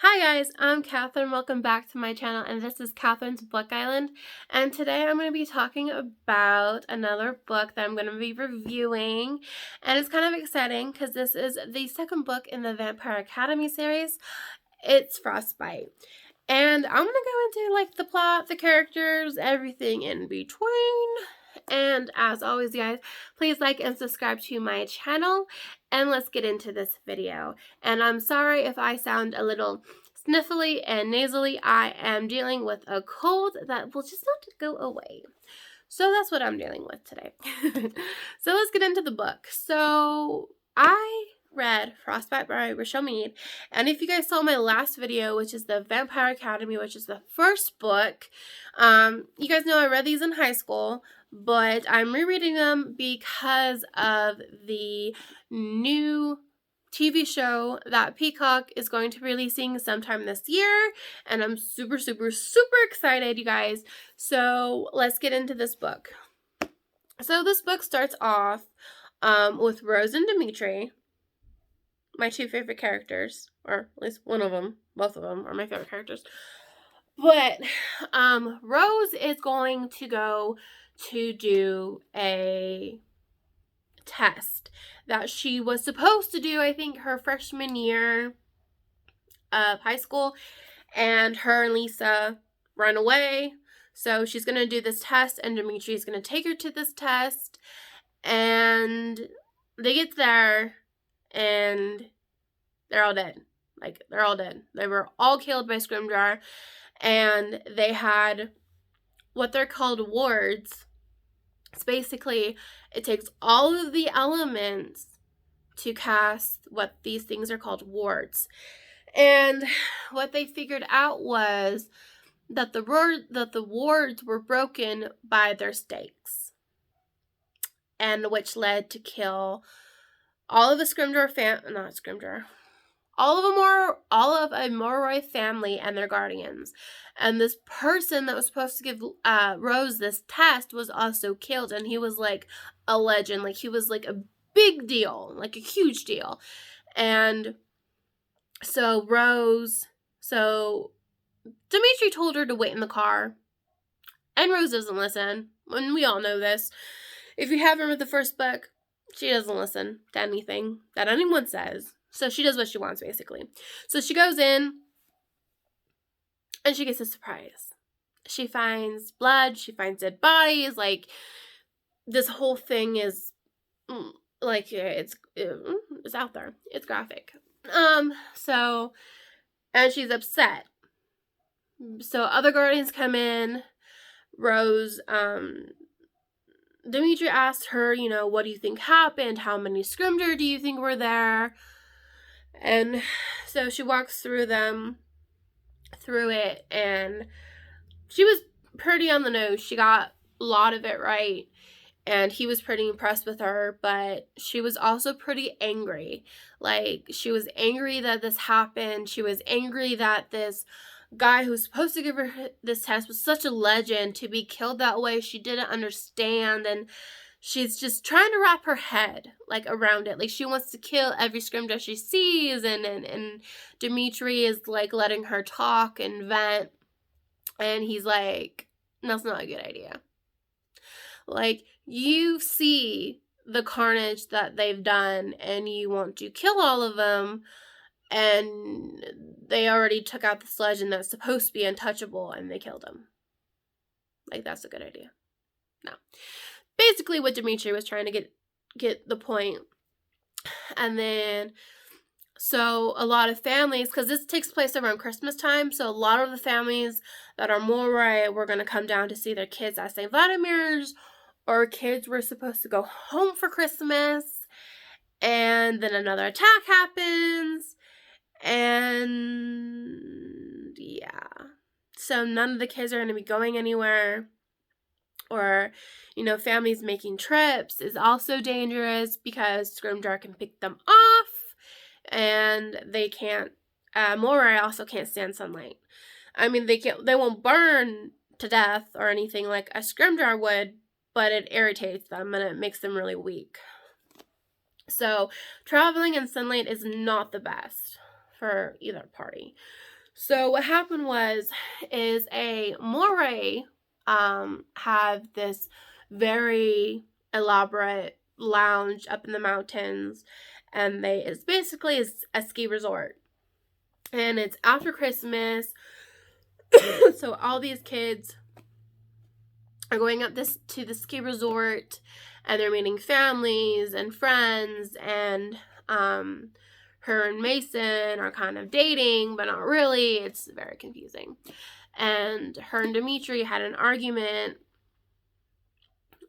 Hi guys, I'm Catherine. Welcome back to my channel, and this is Catherine's Book Island. And today I'm going to be talking about another book that I'm going to be reviewing, and it's kind of exciting because this is the second book in the Vampire Academy series. It's Frostbite, and I'm going to go into like the plot, the characters, everything in between. And as always, guys, please like and subscribe to my channel, and let's get into this video. And I'm sorry if I sound a little sniffly and nasally. I am dealing with a cold that will just not go away. So that's what I'm dealing with today. So let's get into the book. So I read Frostbite by Richelle Mead, and if you guys saw my last video, which is the Vampire Academy, which is the first book, you guys know I read these in high school, but I'm rereading them because of the new TV show that Peacock is going to be releasing sometime this year, and I'm super excited, you guys. So let's get into this book. So this book starts off with Rose and Dimitri, my two favorite characters, or at least one of them. Both of them are my favorite characters. But Rose is going to go to do a test that she was supposed to do, I think, her freshman year of high school, and her and Lisa run away. So she's going to do this test, and Dimitri is going to take her to this test, and they get there, and they're all dead. Like, they're all dead. They were all killed by Scrimjar, and they had what they're called wards. It's basically, it takes all of the elements to cast what these things are called wards. And what they figured out was that the wards were broken by their stakes, and which led to kill all of the all of a Moroi family and their guardians. And this person that was supposed to give Rose this test was also killed, and he was like a legend. Like, he was like a big deal, like a huge deal. And so Dimitri told her to wait in the car, and Rose doesn't listen, and we all know this. If you haven't read the first book, she doesn't listen to anything that anyone says. So she does what she wants, basically. So she goes in, and she gets a surprise. She finds blood, she finds dead bodies, like, this whole thing is, like, it's out there. It's graphic. So, and she's upset. So other guardians come in. Rose, Dimitri asked her, what do you think happened? How many Scrimjar do you think were there? And so she walks through it, and she was pretty on the nose. She got a lot of it right, and he was pretty impressed with her, but she was also pretty angry. Like, she was angry that this happened. She was angry that this guy who was supposed to give her this test was such a legend to be killed that way. She didn't understand, and she's just trying to wrap her head, like, around it. Like, she wants to kill every Scrimjar she sees, and Dimitri is, like, letting her talk and vent, and he's like, that's not a good idea. Like, you see the carnage that they've done, and you want to kill all of them, and they already took out this legend that's supposed to be untouchable, and they killed him. Like, that's a good idea. No. Basically what Dimitri was trying to get the point. And then, so a lot of families, because this takes place around Christmas time, so a lot of the families that are Moroi were going to come down to see their kids at St. Vladimir's, or kids were supposed to go home for Christmas, and then another attack happens, and yeah. So none of the kids are going to be going anywhere. Or, families making trips is also dangerous because Scrimjar can pick them off, and they can't, Moroi also can't stand sunlight. I mean, they won't burn to death or anything like a Scrimjar would, but it irritates them and it makes them really weak. So, traveling in sunlight is not the best for either party. So what happened is a moray have this very elaborate lounge up in the mountains, and it's basically a ski resort, and it's after Christmas. So all these kids are going up to the ski resort, and they're meeting families and friends, and her and Mason are kind of dating, but not really. It's very confusing. And her and Dimitri had an argument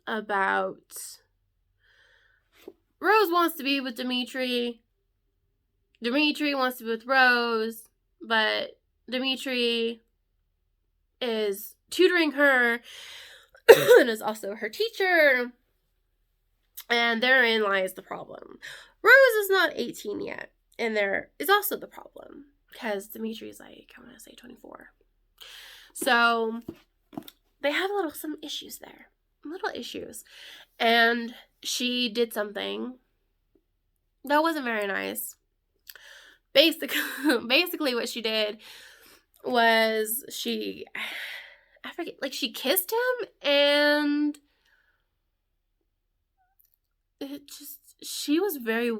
about Rose wants to be with Dimitri. Dimitri wants to be with Rose, but Dimitri is tutoring her and is also her teacher. And therein lies the problem. Rose is not 18 yet, and there is also the problem, because Dimitri's like, I want to say 24. So they have some issues there. Little issues. And she did something that wasn't very nice. Basically what she did was she kissed him, and she's very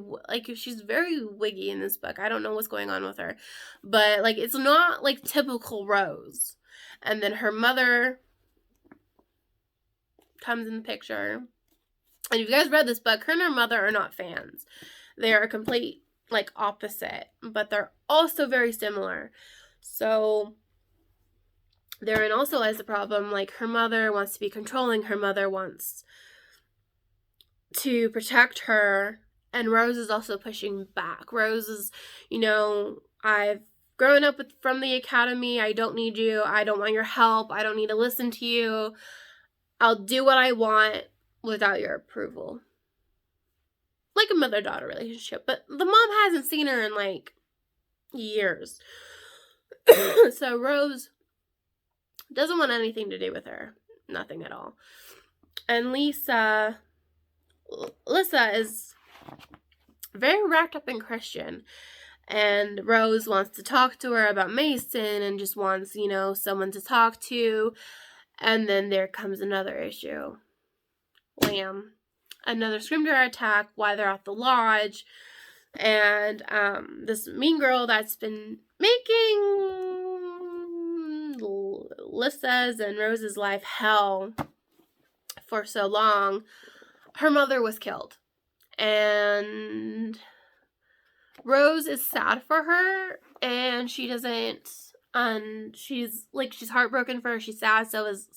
wiggy in this book. I don't know what's going on with her, but it's not typical Rose. And then her mother comes in the picture, and if you guys read this book, her and her mother are not fans. They are a complete opposite, but they're also very similar. So therein also lies the problem. Her mother wants to be controlling. Her mother wants to protect her, and Rose is also pushing back. Rose is, I've grown up from the academy. I don't need you. I don't want your help. I don't need to listen to you. I'll do what I want without your approval. Like a mother-daughter relationship. But the mom hasn't seen her in years. So Rose doesn't want anything to do with her. Nothing at all. And Lissa is very wrapped up in Christian, and Rose wants to talk to her about Mason and just wants, someone to talk to. And then there comes another issue. Lamb. Another Scrimgeour attack while they're at the lodge, and this mean girl that's been making Lissa's and Rose's life hell for so long, her mother was killed. And Rose is sad for her, and she doesn't, she's heartbroken for her. She's sad. So is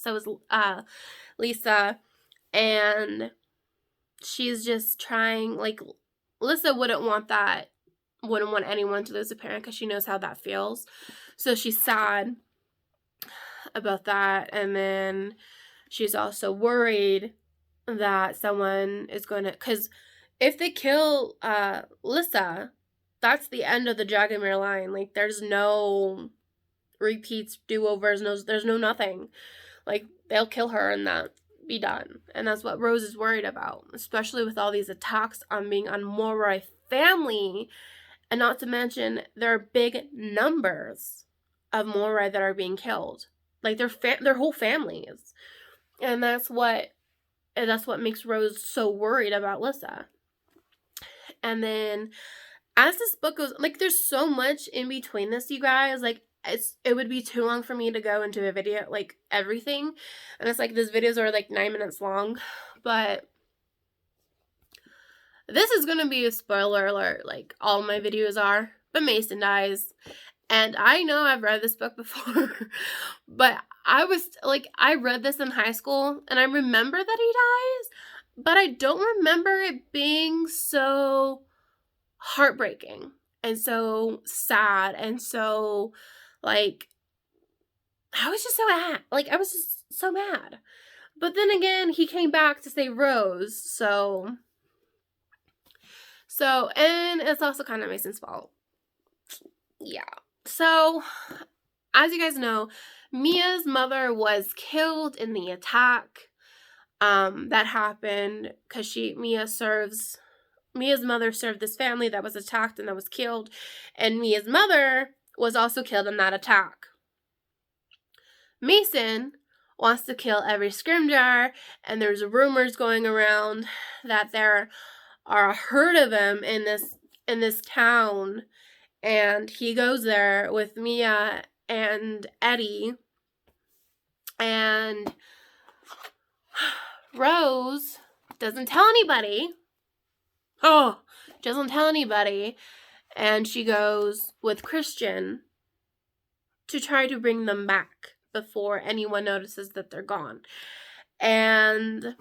Lissa, and she's just trying, Lissa wouldn't want anyone to lose a parent, because she knows how that feels. So she's sad about that, and then she's also worried that someone is going to, because if they kill Lissa, that's the end of the Dragomir line. There's no repeats, do-overs, there's no nothing. They'll kill her and that be done. And that's what Rose is worried about, especially with all these attacks on Moray family, and not to mention there are big numbers of Moray that are being killed. Their whole families. And that's what makes Rose so worried about Lissa. And then as this book goes, there's so much in between this, you guys. It would be too long for me to go into a video, everything. And it's these videos are 9 minutes long. But this is going to be a spoiler alert, all my videos are. But Mason dies. And I know I've read this book before. But I read this in high school, and I remember that he dies. But I don't remember it being so heartbreaking and so sad, and so I was just so mad. I was just so mad. But then again, he came back to save Rose, so and it's also kind of Mason's fault. Yeah. So, as you guys know, Mia's mother was killed in the attack that happened, because Mia serves Mia's mother served this family that was attacked and that was killed, and Mia's mother was also killed in that attack. Mason wants to kill every scrimjar, and there's rumors going around that there are a herd of them in this town, and he goes there with Mia and Eddie, and Rose doesn't tell anybody. And she goes with Christian to try to bring them back before anyone notices that they're gone. And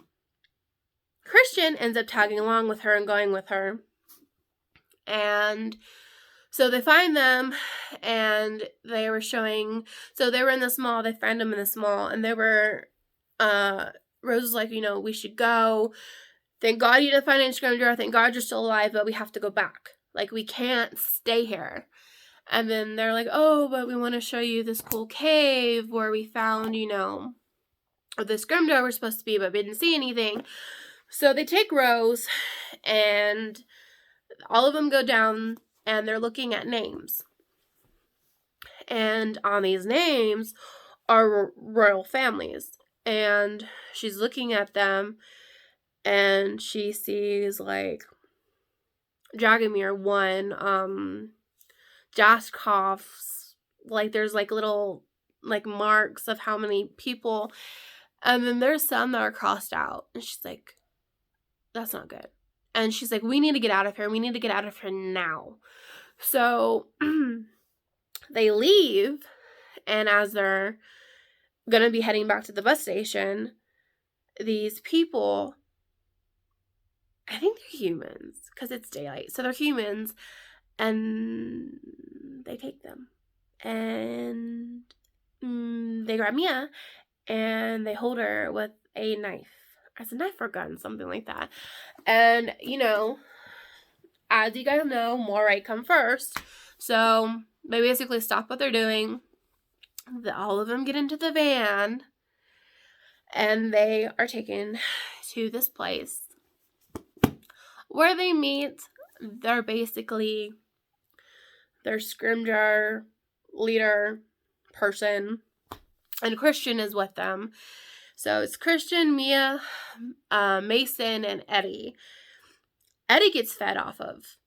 Christian ends up tagging along with her and going with her. And so they find them, and they were showing, so they were in this mall, they find them in this mall, and they were, Rose was like, we should go. Thank God you didn't find any scrimjar. Thank God you're still alive, but we have to go back. Like, we can't stay here. And then they're like, oh, but we want to show you this cool cave where we found, the scrimjar we're supposed to be, but we didn't see anything. So they take Rose, and all of them go down, and they're looking at names. And on these names are royal families. And she's looking at them, and she sees, like, Dragomir 1, Jaskov's, like, there's, like, little, like, marks of how many people, and then there's some that are crossed out, and she's like, that's not good. And she's like, we need to get out of here. We need to get out of here now. So they leave, and as they're gonna be heading back to the bus station, these people, I think they're humans, because it's daylight, so they're humans, and they take them, and they grab Mia, and they hold her with a knife. It's a knife or gun, something like that. And, as you guys know, Moray come first, so they basically stop what they're doing. All of them get into the van, and they are taken to this place where they meet their scrimjar leader person, and Christian is with them. So it's Christian, Mia, Mason, and Eddie. Eddie gets fed off of.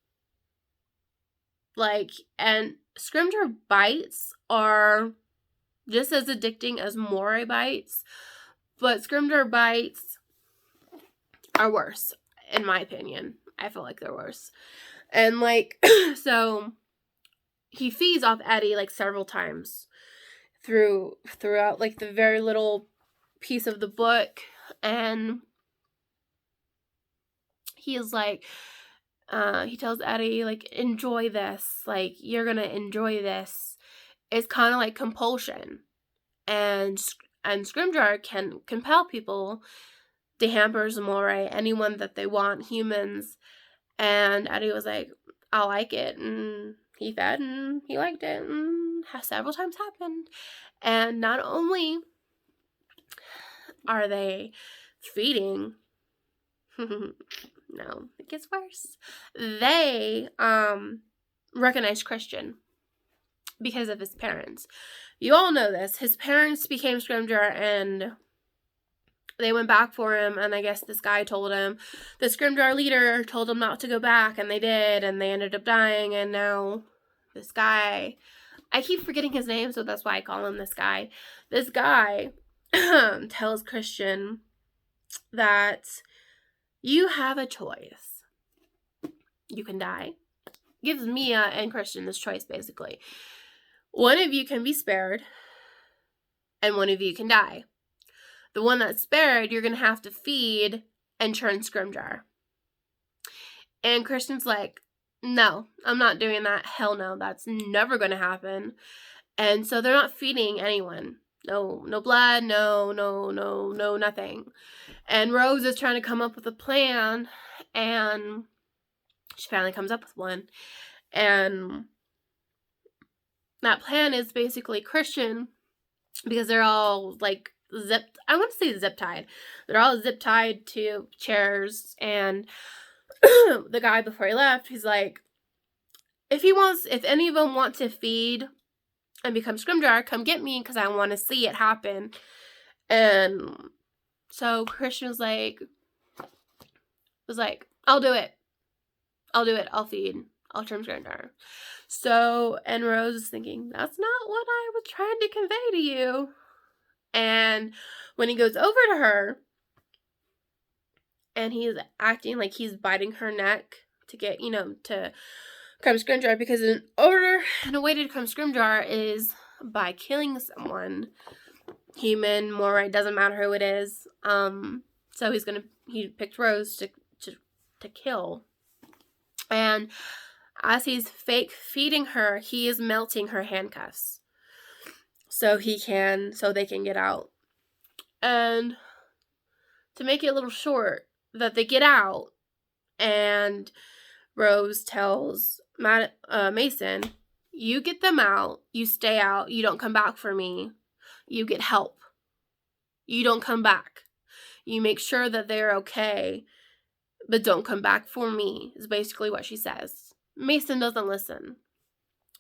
And scrimjar bites are just as addicting as moray bites, but scrimjar bites are worse, in my opinion. I feel like they're worse. And, so he feeds off Eddie, several times throughout, the very little piece of the book, and he is he tells Eddie, enjoy this, you're gonna enjoy this. It's kind of like compulsion, and scrimjar can compel people, Dahampers, Moray, anyone that they want, humans, and Eddie was like, I like it, and he fed, and he liked it, and has several times happened. And not only are they feeding, no, it gets worse. They recognize Christian because of his parents. You all know this. His parents became scrimjar, and they went back for him, and I guess this guy told him, the scrimjar leader told him not to go back, and they did, and they ended up dying, and now this guy, I keep forgetting his name, so that's why I call him this guy. This guy tells Christian that you have a choice. You can die. Gives Mia and Christian this choice, basically. One of you can be spared, and one of you can die. The one that's spared, you're going to have to feed and turn scrimjar. And Christian's like, no, I'm not doing that. Hell no, that's never going to happen. And so they're not feeding anyone. No blood, no, nothing. And Rose is trying to come up with a plan, and she finally comes up with one. And that plan is basically Christian, because they're all zip tied. They're all zip tied to chairs, and the guy before he left, he's like, if any of them want to feed and become Scrimgeour, come get me because I want to see it happen. And so Christian was like, I'll do it. I'll feed. I'll turn Scrimgeour. So, and Rose is thinking, that's not what I was trying to convey to you. And when he goes over to her, and he's acting like he's biting her neck to get, to become Scrimgeour, because in a way to become Scrimgeour is by killing someone, human, Morite, doesn't matter who it is. So he picked Rose to kill. And as he's fake feeding her, he is melting her handcuffs so they can get out. And to make it a little short, that they get out, and Rose tells Mason, you get them out, you stay out, you don't come back for me, you get help, you don't come back, you make sure that they're okay, but don't come back for me, is basically what she says. Mason doesn't listen.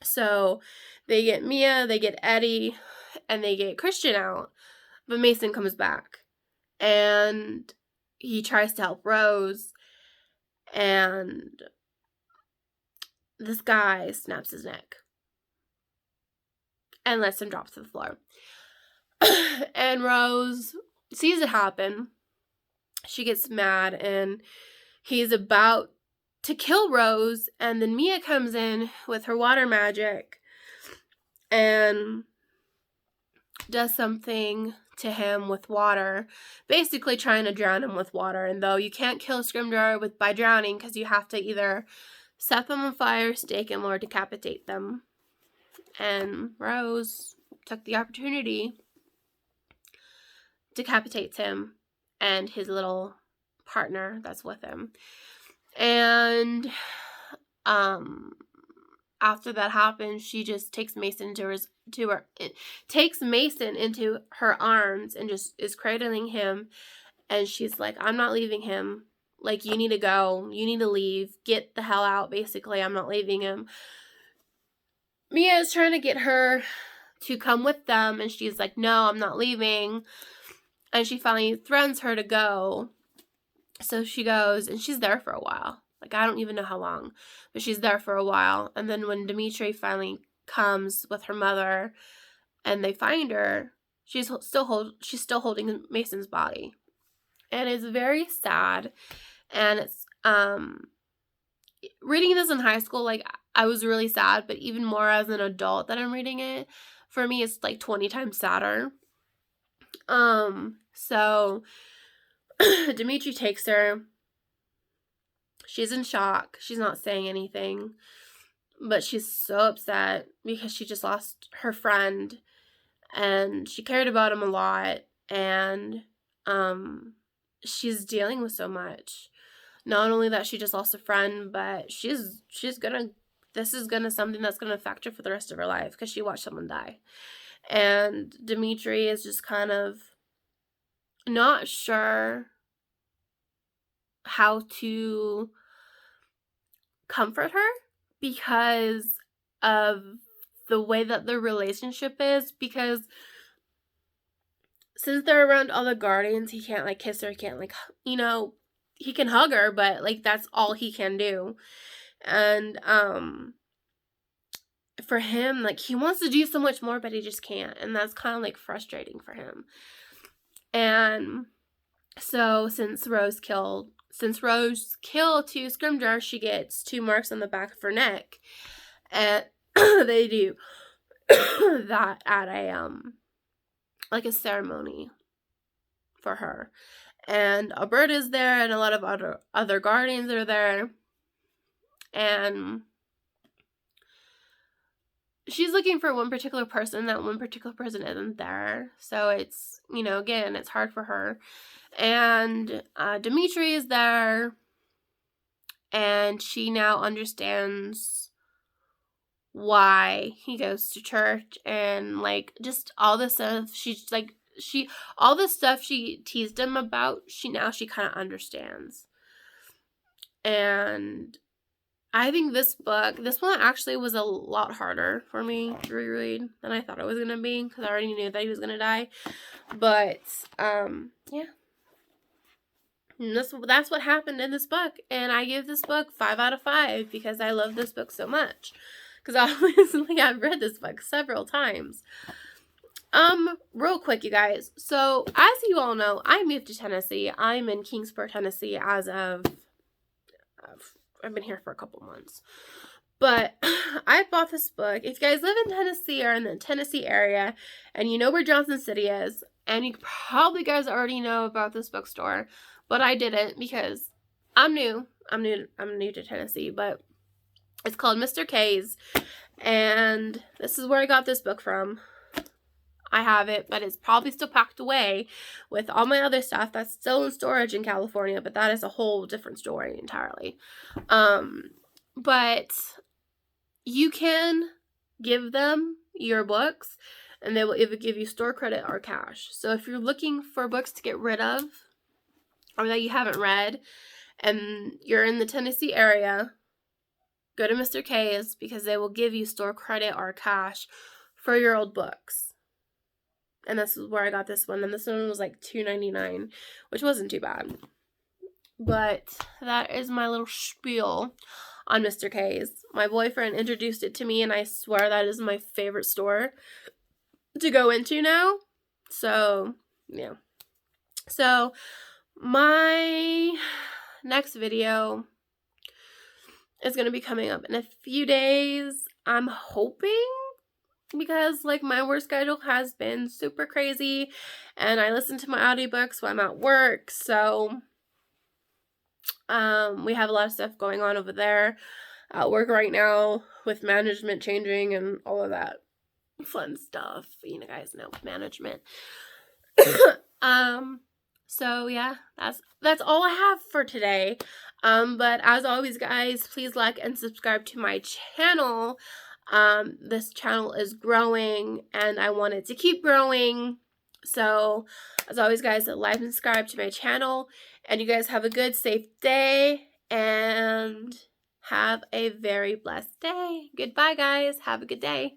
So they get Mia, they get Eddie, and they get Christian out, but Mason comes back, and he tries to help Rose, and this guy snaps his neck and lets him drop to the floor. And Rose sees it happen. She gets mad, and he's about to kill Rose, and then Mia comes in with her water magic and does something to him with water, basically trying to drown him with water. And though you can't kill Scrimgeour by drowning, because you have to either set them on fire, stake them, or decapitate them. And Rose took the opportunity, decapitates him and his little partner that's with him. And after that happens, she just takes Mason takes Mason into her arms and just is cradling him. And she's like, I'm not leaving him. Like, you need to go. You need to leave. Get the hell out, basically. I'm not leaving him. Mia is trying to get her to come with them, and she's like, no, I'm not leaving. And she finally threatens her to go. So she goes, and she's there for a while. Like, I don't even know how long, but she's there for a while. And then when Dimitri finally comes with her mother and they find her, she's still holding Mason's body. And it's very sad. And it's reading this in high school, like, I was really sad, but even more as an adult that I'm reading it, for me it's like 20 times sadder. So Dimitri takes her. She's in shock. She's not saying anything, but she's so upset because she just lost her friend, and she cared about him a lot, and she's dealing with so much. Not only that she just lost a friend, but this is something that's gonna affect her for the rest of her life, because she watched someone die. And Dimitri is just kind of not sure how to comfort her because of the way that their relationship is, because since they're around all the guardians, he can't like kiss her, he can't like, he can hug her, but like that's all he can do. And for him, like, he wants to do so much more, but he just can't, and that's kind of like frustrating for him. And so since Rose killed two Scrimgeour, she gets 2 marks on the back of her neck, and they do that at a ceremony for her. And Alberta's there, and a lot of other guardians are there, and she's looking for one particular person. That one particular person isn't there, so it's, again, it's hard for her. And Dimitri is there, and she now understands why he goes to church, and like just all the stuff all the stuff she teased him about, she kind of understands. And I think this one actually was a lot harder for me to reread than I thought it was going to be, because I already knew that he was going to die. But, yeah. And that's what happened in this book. And I give this book 5 out of 5 because I love this book so much. Because obviously I've read this book several times. Real quick, you guys. So, as you all know, I moved to Tennessee. I'm in Kingsport, Tennessee as of I've been here for a couple months. But I bought this book. If you guys live in Tennessee or in the Tennessee area and you know where Johnson City is, and you probably guys already know about this bookstore, but I didn't because I'm new. I'm new to Tennessee, but it's called Mr. K's, and this is where I got this book from. I have it, but it's probably still packed away with all my other stuff that's still in storage in California, but that is a whole different story entirely. But you can give them your books, and they will either give you store credit or cash. So if you're looking for books to get rid of, or that you haven't read, and you're in the Tennessee area, go to Mr. K's, because they will give you store credit or cash for your old books. And this is where I got this one. And this one was like $2.99, which wasn't too bad. But that is my little spiel on Mr. K's. My boyfriend introduced it to me, and I swear that is my favorite store to go into now. So, yeah. So, my next video is going to be coming up in a few days. I'm hoping, because like my work schedule has been super crazy, and I listen to my audiobooks while I'm at work, so we have a lot of stuff going on over there at work right now with management changing and all of that fun stuff. You know, guys know management. So yeah, that's all I have for today. But as always, guys, please like and subscribe to my channel. This channel is growing, and I want it to keep growing. So, as always, guys, like and subscribe to my channel. And you guys have a good, safe day, and have a very blessed day. Goodbye, guys. Have a good day.